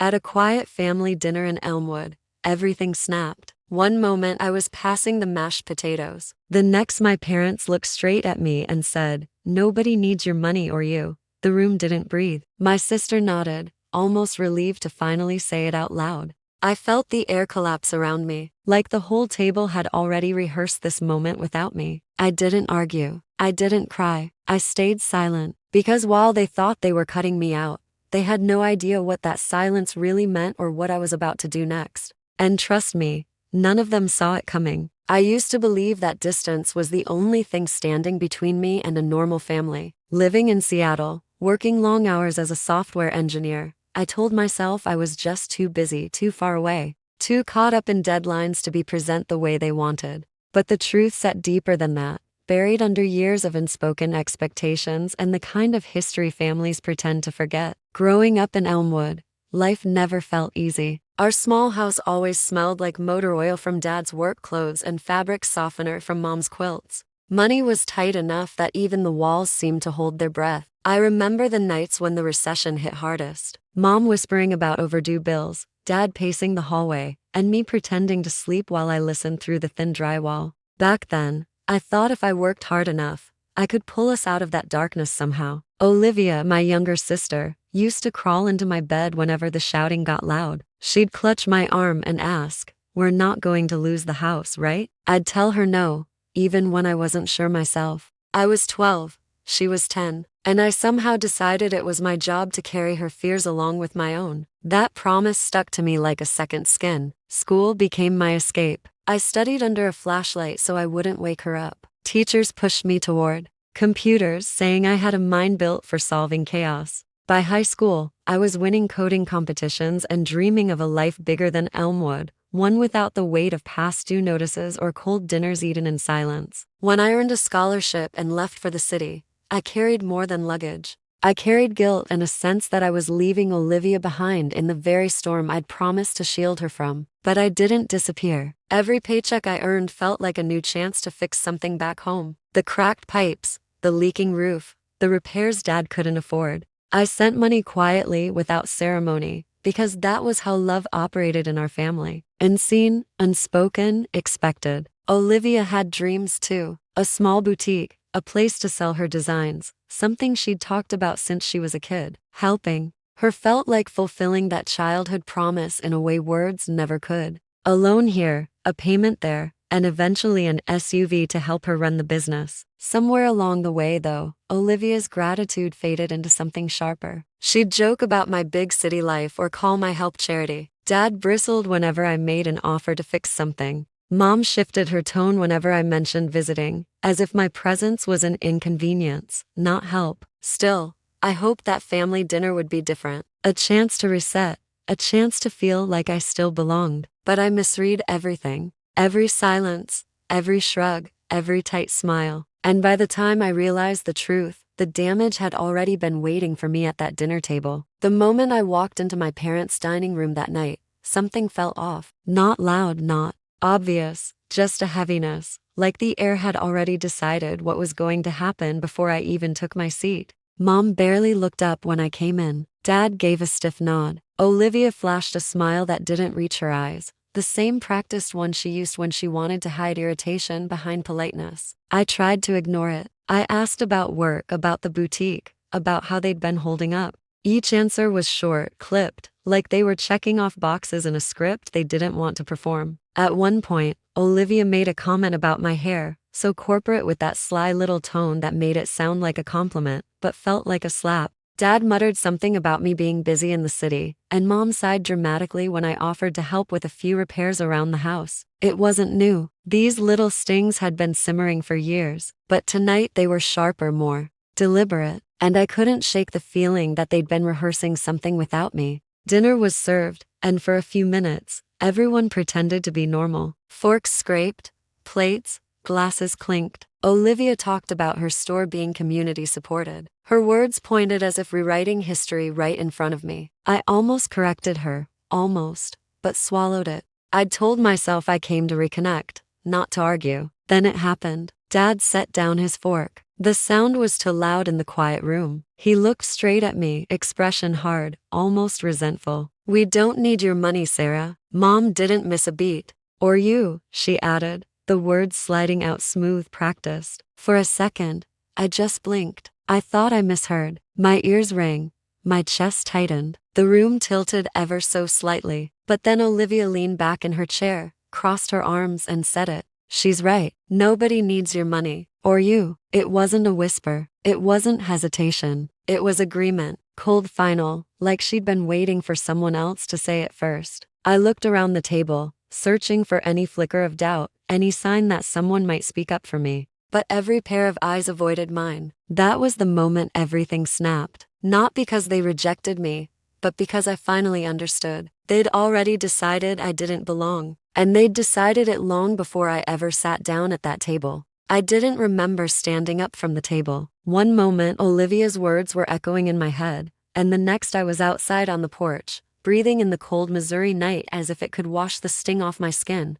At a quiet family dinner in Elmwood, everything snapped. One moment I was passing the mashed potatoes. The next my parents looked straight at me and said, "Nobody needs your money or you." The room didn't breathe. My sister nodded, almost relieved to finally say it out loud. I felt the air collapse around me, like the whole table had already rehearsed this moment without me. I didn't argue. I didn't cry. I stayed silent, because while they thought they were cutting me out, they had no idea what that silence really meant or what I was about to do next. And trust me, none of them saw it coming. I used to believe that distance was the only thing standing between me and a normal family. Living in Seattle, working long hours as a software engineer, I told myself I was just too busy, too far away, too caught up in deadlines to be present the way they wanted. But the truth sat deeper than that, buried under years of unspoken expectations and the kind of history families pretend to forget. Growing up in Elmwood, life never felt easy. Our small house always smelled like motor oil from Dad's work clothes and fabric softener from Mom's quilts. Money was tight enough that even the walls seemed to hold their breath. I remember the nights when the recession hit hardest. Mom whispering about overdue bills, Dad pacing the hallway, and me pretending to sleep while I listened through the thin drywall. Back then, I thought if I worked hard enough, I could pull us out of that darkness somehow. Olivia, my younger sister, used to crawl into my bed whenever the shouting got loud. She'd clutch my arm and ask, "We're not going to lose the house, right?" I'd tell her no, even when I wasn't sure myself. I was 12, she was 10, and I somehow decided it was my job to carry her fears along with my own. That promise stuck to me like a second skin. School became my escape. I studied under a flashlight so I wouldn't wake her up. Teachers pushed me toward computers, saying I had a mind built for solving chaos. By high school, I was winning coding competitions and dreaming of a life bigger than Elmwood, one without the weight of past due notices or cold dinners eaten in silence. When I earned a scholarship and left for the city, I carried more than luggage. I carried guilt and a sense that I was leaving Olivia behind in the very storm I'd promised to shield her from. But I didn't disappear. Every paycheck I earned felt like a new chance to fix something back home. The cracked pipes, the leaking roof, the repairs Dad couldn't afford. I sent money quietly without ceremony, because that was how love operated in our family. Unseen, unspoken, expected. Olivia had dreams too. A small boutique, a place to sell her designs, something she'd talked about since she was a kid. Helping her felt like fulfilling that childhood promise in a way words never could. A loan here, a payment there, and eventually an SUV to help her run the business. Somewhere along the way, though, Olivia's gratitude faded into something sharper. She'd joke about my big city life or call my help charity. Dad bristled whenever I made an offer to fix something. Mom shifted her tone whenever I mentioned visiting, as if my presence was an inconvenience, not help. Still, I hoped that family dinner would be different. A chance to reset, a chance to feel like I still belonged. But I misread everything. Every silence, every shrug, every tight smile. And by the time I realized the truth, the damage had already been waiting for me at that dinner table. The moment I walked into my parents' dining room that night, something felt off. Not loud, not obvious, just a heaviness, like the air had already decided what was going to happen before I even took my seat. Mom barely looked up when I came in. Dad gave a stiff nod. Olivia flashed a smile that didn't reach her eyes, the same practiced one she used when she wanted to hide irritation behind politeness. I tried to ignore it. I asked about work, about the boutique, about how they'd been holding up. Each answer was short, clipped, like they were checking off boxes in a script they didn't want to perform. At one point, Olivia made a comment about my hair, so corporate with that sly little tone that made it sound like a compliment, but felt like a slap. Dad muttered something about me being busy in the city, and Mom sighed dramatically when I offered to help with a few repairs around the house. It wasn't new. These little stings had been simmering for years, but tonight they were sharper, more deliberate, and I couldn't shake the feeling that they'd been rehearsing something without me. Dinner was served, and for a few minutes, everyone pretended to be normal. Forks scraped, plates, glasses clinked. Olivia talked about her store being community supported. Her words pointed as if rewriting history right in front of me. I almost corrected her, almost, but swallowed it. I'd told myself I came to reconnect, not to argue. Then it happened. Dad set down his fork. The sound was too loud in the quiet room. He looked straight at me, expression hard, almost resentful. "We don't need your money, Sarah." Mom didn't miss a beat. "Or you," she added, the words sliding out smooth, practiced. For a second, I just blinked. I thought I misheard. My ears rang. My chest tightened. The room tilted ever so slightly. But then Olivia leaned back in her chair, crossed her arms, and said it. "She's right. Nobody needs your money. Or you." It wasn't a whisper. It wasn't hesitation. It was agreement. Cold, final, like she'd been waiting for someone else to say it first. I looked around the table, searching for any flicker of doubt, any sign that someone might speak up for me. But every pair of eyes avoided mine. That was the moment everything snapped. Not because they rejected me, but because I finally understood. They'd already decided I didn't belong. And they'd decided it long before I ever sat down at that table. I didn't remember standing up from the table. One moment Olivia's words were echoing in my head, and the next I was outside on the porch, breathing in the cold Missouri night as if it could wash the sting off my skin.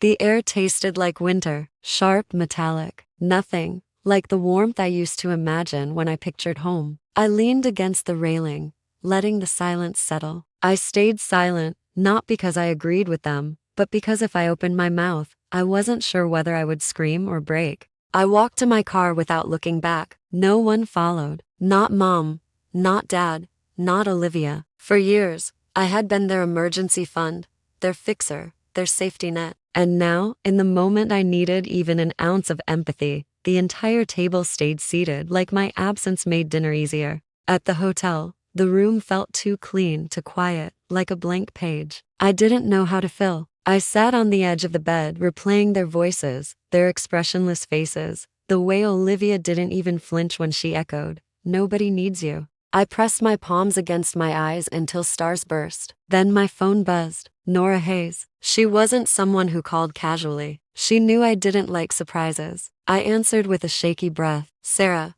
The air tasted like winter, sharp, metallic, nothing like the warmth I used to imagine when I pictured home. I leaned against the railing, letting the silence settle. I stayed silent, not because I agreed with them, but because if I opened my mouth, I wasn't sure whether I would scream or break. I walked to my car without looking back. No one followed. Not Mom, not Dad, not Olivia. For years, I had been their emergency fund, their fixer, their safety net. And now, in the moment I needed even an ounce of empathy, the entire table stayed seated like my absence made dinner easier. At the hotel, the room felt too clean, too quiet, like a blank page I didn't know how to fill. I sat on the edge of the bed, replaying their voices, their expressionless faces, the way Olivia didn't even flinch when she echoed, "Nobody needs you." I pressed my palms against my eyes until stars burst. Then my phone buzzed. Nora Hayes. She wasn't someone who called casually. She knew I didn't like surprises. I answered with a shaky breath. "Sarah,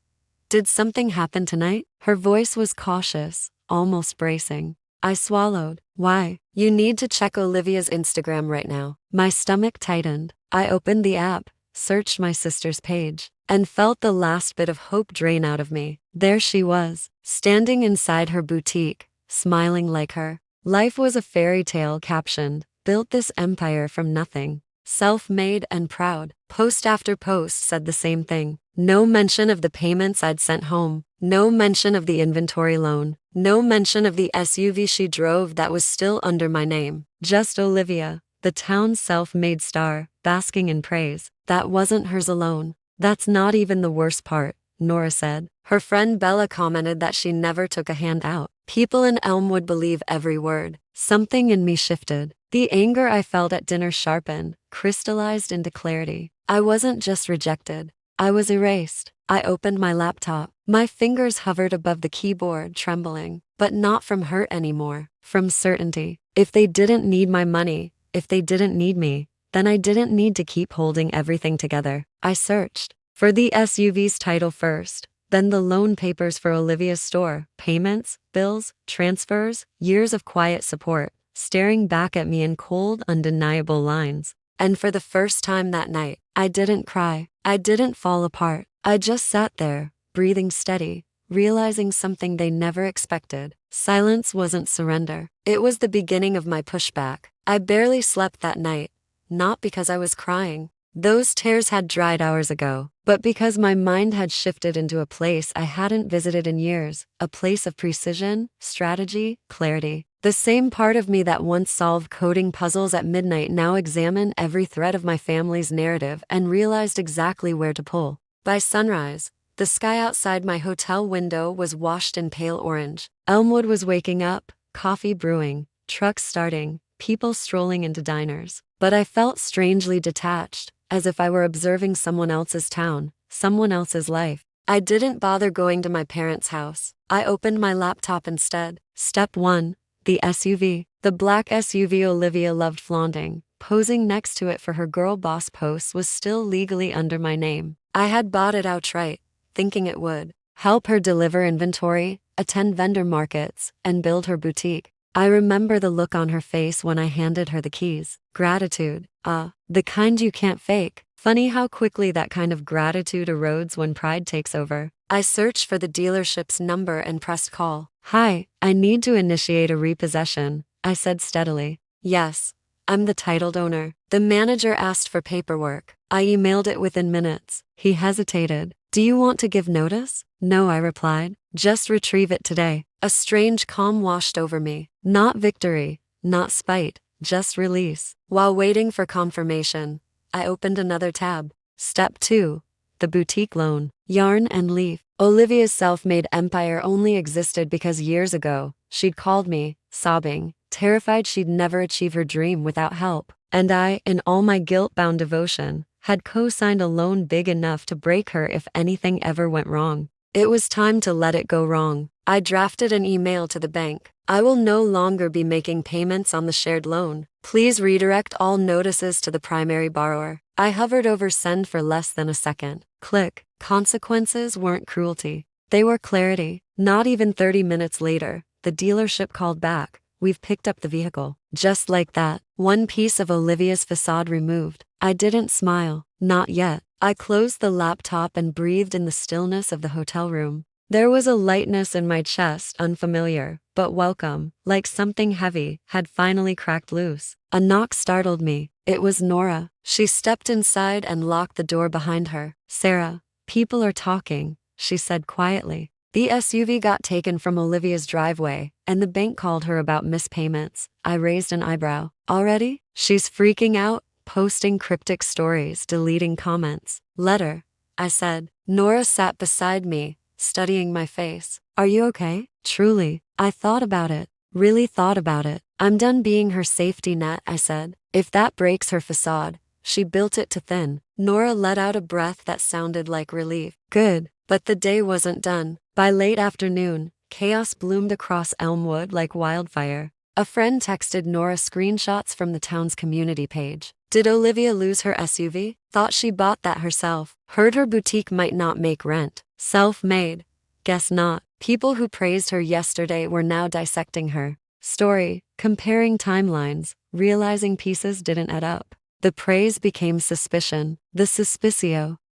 did something happen tonight?" Her voice was cautious, almost bracing. I swallowed. "Why?" "You need to check Olivia's Instagram right now." My stomach tightened. I opened the app, searched my sister's page, and felt the last bit of hope drain out of me. There she was, standing inside her boutique, smiling like her. Life was a fairy tale captioned, "Built this empire from nothing." Self-made and proud. Post after post said the same thing. No mention of the payments I'd sent home. No mention of the inventory loan. No mention of the SUV she drove that was still under my name. Just Olivia, the town's self-made star, basking in praise. That wasn't hers alone. "That's not even the worst part," Nora said. Her friend Bella commented that she never took a hand out. People in Elmwood believe every word. Something in me shifted. The anger I felt at dinner sharpened, crystallized into clarity. I wasn't just rejected. I was erased. I opened my laptop. My fingers hovered above the keyboard, trembling. But not from hurt anymore. From certainty. If they didn't need my money, if they didn't need me, then I didn't need to keep holding everything together. I searched for the SUV's title first, then the loan papers for Olivia's store, payments, bills, transfers, years of quiet support, staring back at me in cold, undeniable lines. And for the first time that night, I didn't cry. I didn't fall apart. I just sat there, breathing steady, realizing something they never expected. Silence wasn't surrender. It was the beginning of my pushback. I barely slept that night, not because I was crying. Those tears had dried hours ago, but because my mind had shifted into a place I hadn't visited in years, a place of precision, strategy, clarity. The same part of me that once solved coding puzzles at midnight now examined every thread of my family's narrative and realized exactly where to pull. By sunrise, the sky outside my hotel window was washed in pale orange. Elmwood was waking up, coffee brewing, trucks starting, people strolling into diners. But I felt strangely detached, as if I were observing someone else's town, someone else's life. I didn't bother going to my parents' house. I opened my laptop instead. Step 1. The SUV. The black SUV Olivia loved flaunting, posing next to it for her girl boss posts, was still legally under my name. I had bought it outright, thinking it would help her deliver inventory, attend vendor markets, and build her boutique. I remember the look on her face when I handed her the keys. Gratitude. The kind you can't fake. Funny how quickly that kind of gratitude erodes when pride takes over. I searched for the dealership's number and pressed call. Hi, I need to initiate a repossession, I said steadily. Yes, I'm the titled owner. The manager asked for paperwork. I emailed it within minutes. He hesitated. Do you want to give notice? No, I replied. Just retrieve it today. A strange calm washed over me. Not victory, not spite, just release. While waiting for confirmation, I opened another tab. Step 2. The boutique loan. Yarn and leaf. Olivia's self-made empire only existed because years ago, she'd called me, sobbing, terrified she'd never achieve her dream without help. And I, in all my guilt-bound devotion, had co-signed a loan big enough to break her if anything ever went wrong. It was time to let it go wrong. I drafted an email to the bank. I will no longer be making payments on the shared loan. Please redirect all notices to the primary borrower. I hovered over send for less than a second. Click. Consequences weren't cruelty. They were clarity. Not even 30 minutes later, the dealership called back. We've picked up the vehicle. Just like that, one piece of Olivia's facade removed. I didn't smile. Not yet. I closed the laptop and breathed in the stillness of the hotel room. There was a lightness in my chest, unfamiliar, but welcome, like something heavy had finally cracked loose. A knock startled me. It was Nora. She stepped inside and locked the door behind her. Sarah, people are talking, she said quietly. The SUV got taken from Olivia's driveway, and the bank called her about missed payments. I raised an eyebrow. Already? She's freaking out, posting cryptic stories, deleting comments. Letter, I said. Nora sat beside me, studying my face. Are you okay? Truly, I thought about it. Really thought about it. I'm done being her safety net, I said. If that breaks her facade, she built it to thin. Nora let out a breath that sounded like relief. Good, but the day wasn't done. By late afternoon, chaos bloomed across Elmwood like wildfire. A friend texted Nora screenshots from the town's community page. Did Olivia lose her SUV? Thought she bought that herself. Heard her boutique might not make rent. Self-made. Guess not. People who praised her yesterday were now dissecting her story, comparing timelines, realizing pieces didn't add up. The praise became suspicion. The suspicio